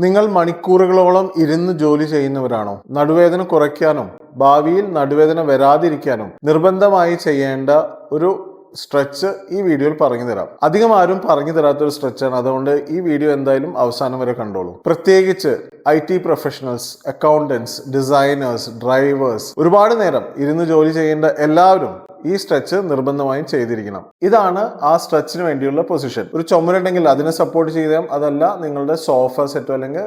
നിങ്ങൾ മണിക്കൂറുകളോളം ഇരുന്ന് ജോലി ചെയ്യുന്നവരാണോ? നടുവേദന കുറയ്ക്കാനും ഭാവിയിൽ നടുവേദന വരാതിരിക്കാനും നിർബന്ധമായി ചെയ്യേണ്ട ഒരു സ്ട്രെച്ച് ഈ വീഡിയോയിൽ പറഞ്ഞു തരാം. അധികം ആരും പറഞ്ഞു തരാത്തൊരു സ്ട്രെച്ചാണ്, അതുകൊണ്ട് ഈ വീഡിയോ എന്തായാലും അവസാനം വരെ കണ്ടോളൂ. പ്രത്യേകിച്ച് IT professionals, accountants, designers, drivers, ഒരുപാട് നേരം ഇരുന്ന് ജോലി ചെയ്യേണ്ട എല്ലാവരും ഈ സ്ട്രെച്ച് നിർബന്ധമായും ചെയ്തിരിക്കണം. ഇതാണ് ആ സ്ട്രെച്ചിന് വേണ്ടിയുള്ള പൊസിഷൻ. ഒരു ചുമരുണ്ടെങ്കിൽ അതിനെ സപ്പോർട്ട് ചെയ്യാം, അതല്ല നിങ്ങളുടെ സോഫ സെറ്റോ അല്ലെങ്കിൽ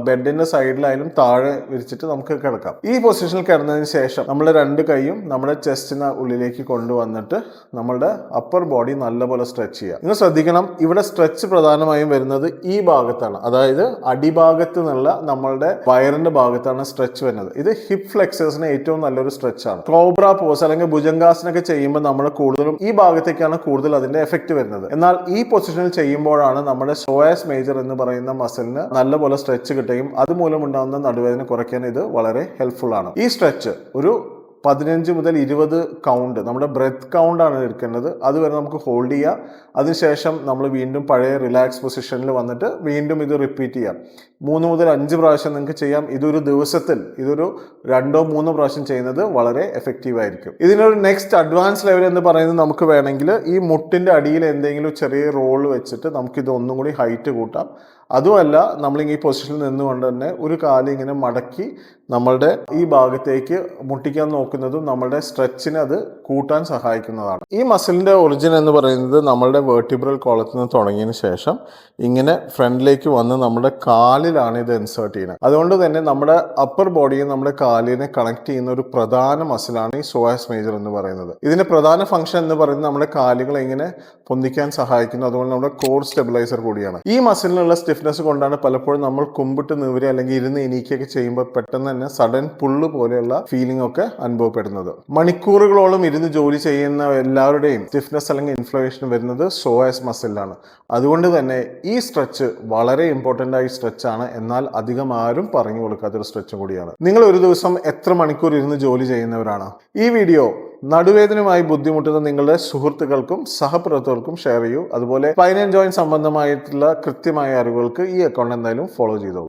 ബെഡിന്റെ സൈഡിലായാലും താഴെ വിരിച്ചിട്ട് നമുക്ക് കിടക്കാം. ഈ പൊസിഷനിൽ കിടന്നതിന് ശേഷം നമ്മുടെ രണ്ട് കൈയും നമ്മുടെ ചെസ്റ്റിന് ഉള്ളിലേക്ക് കൊണ്ടുവന്നിട്ട് നമ്മുടെ അപ്പർ ബോഡി നല്ലപോലെ സ്ട്രെച്ച് ചെയ്യുക. നിങ്ങൾ ശ്രദ്ധിക്കണം, ഇവിടെ സ്ട്രെച്ച് പ്രധാനമായും വരുന്നത് ഈ ഭാഗത്താണ്, അതായത് അടിഭാഗത്ത് നിന്നുള്ള നമ്മളുടെ വയറിന്റെ ഭാഗത്താണ് സ്ട്രെച്ച് വരുന്നത്. ഇത് ഹിപ്പ് ഫ്ലെക്സേഴ്സിന് ഏറ്റവും നല്ലൊരു സ്ട്രെച്ച് ആണ്. കോബ്ര പോസ് അല്ലെങ്കിൽ ഭുജംഗാസനൊക്കെ ചെയ്യുമ്പോൾ നമ്മൾ കൂടുതലും ഈ ഭാഗത്തേക്കാണ് കൂടുതൽ അതിന്റെ എഫക്റ്റ് വരുന്നത്. എന്നാൽ ഈ പൊസിഷനിൽ ചെയ്യുമ്പോഴാണ് നമ്മുടെ സോയാസ് മേജർ എന്ന് പറയുന്ന മസിലിന് നല്ലപോലെ സ്ട്രെച്ച് കിട്ടുകയും അതുമൂലം ഉണ്ടാകുന്ന നടുവേദന കുറയ്ക്കാൻ ഇത് വളരെ ഹെൽപ്ഫുൾ ആണ്. ഈ സ്ട്രെച്ച് ഒരു 15 മുതൽ 20 കൗണ്ട്, നമ്മുടെ ബ്രെത്ത് കൗണ്ട് ആണ് എടുക്കേണ്ടത്. അതുവരെ നമുക്ക് ഹോൾഡ് ചെയ്യാം. അതിനുശേഷം നമ്മൾ വീണ്ടും പഴയ റിലാക്സ് പൊസിഷനിൽ വന്നിട്ട് വീണ്ടും ഇത് റിപ്പീറ്റ് ചെയ്യാം. 3 മുതൽ 5 പ്രാവശ്യം നിങ്ങൾക്ക് ചെയ്യാം. ഇതൊരു ദിവസത്തിൽ ഇതൊരു 2-3 പ്രാവശ്യം ചെയ്യുന്നത് വളരെ എഫക്റ്റീവ് ആയിരിക്കും. ഇതിനൊരു നെക്സ്റ്റ് അഡ്വാൻസ് ലെവൽ എന്ന് പറയുന്നത് നമുക്ക് വേണമെങ്കിൽ ഈ മുട്ടിന്റെ അടിയിൽ എന്തെങ്കിലും ചെറിയ റോൾ വെച്ചിട്ട് നമുക്കിത് ഒന്നും കൂടി ഹൈറ്റ് കൂട്ടാം. അതുമല്ല, നമ്മളിങ്ങനെ ഈ പൊസിഷനിൽ നിന്നുകൊണ്ട് തന്നെ ഒരു കാല് ഇങ്ങനെ മടക്കി നമ്മളുടെ ഈ ഭാഗത്തേക്ക് മുട്ടിക്കാൻ നോക്കുന്നതും നമ്മളുടെ സ്ട്രെച്ചിനെ അത് കൂട്ടാൻ സഹായിക്കുന്നതാണ്. ഈ മസിലിന്റെ ഒറിജിൻ എന്ന് പറയുന്നത് നമ്മളുടെ വെർട്ടിബ്രൽ കോളത്തിൽ നിന്ന് തുടങ്ങിയതിന് ശേഷം ഇങ്ങനെ ഫ്രണ്ടിലേക്ക് വന്ന് നമ്മുടെ കാലിലാണ് ഇത് ഇൻസേർട്ട് ചെയ്യുന്നത്. അതുകൊണ്ട് തന്നെ നമ്മുടെ അപ്പർ ബോഡിയെ നമ്മുടെ കാലിനെ കണക്ട് ചെയ്യുന്ന ഒരു പ്രധാന മസിലാണ് ഈ സോയാസ് മേജർ എന്ന് പറയുന്നത്. ഇതിന്റെ പ്രധാന ഫംഗ്ഷൻ എന്ന് പറയുന്നത് നമ്മുടെ കാലുകളെ ഇങ്ങനെ പൊന്തിക്കാൻ സഹായിക്കുന്നു. അതുപോലെ നമ്മുടെ കോർ സ്റ്റെബിലൈസർ കൂടിയാണ്. ഈ മസിലിനുള്ള സ്റ്റിഫ്നെസ് കൊണ്ടാണ് പലപ്പോഴും നമ്മൾ കുമ്പിട്ട് നിവരി അല്ലെങ്കിൽ ഇരുന്ന് എണീക്കൊക്കെ ചെയ്യുമ്പോൾ പെട്ടെന്ന് തന്നെ സഡൻ പുള്ള് പോലെയുള്ള ഫീലിംഗ് ഒക്കെ അനുഭവപ്പെടുന്നത്. മണിക്കൂറുകളോളം ഇരുന്ന് ജോലി ചെയ്യുന്ന എല്ലാവരുടെയും സ്റ്റിഫ്നെസ് അല്ലെങ്കിൽ ഇൻഫ്ലമേഷൻ വരുന്നത് സോയാസ് മസിലാണ്. അതുകൊണ്ട് തന്നെ ഈ സ്ട്രെച്ച് വളരെ ഇമ്പോർട്ടൻ്റ് ആയ സ്ട്രെച്ച് ആണ്. എന്നാൽ അധികം ആരും പറഞ്ഞു കൊടുക്കാത്തൊരു സ്ട്രെച്ചും കൂടിയാണ്. നിങ്ങൾ ഒരു ദിവസം എത്ര മണിക്കൂർ ഇരുന്ന് ജോലി ചെയ്യുന്നവരാണ്? ഈ വീഡിയോ നടുവേദനയുമായി ബുദ്ധിമുട്ടുന്ന നിങ്ങളുടെ സുഹൃത്തുക്കൾക്കും സഹപ്രവർത്തകർക്കും ഷെയർ ചെയ്യൂ. അതുപോലെ സ്പൈൻ ആൻഡ് ജോയിന്റ് സംബന്ധമായിട്ടുള്ള കൃത്യമായ അറിവുകൾക്ക് ഈ അക്കൗണ്ട് എന്തായാലും ഫോളോ ചെയ്തോളൂ.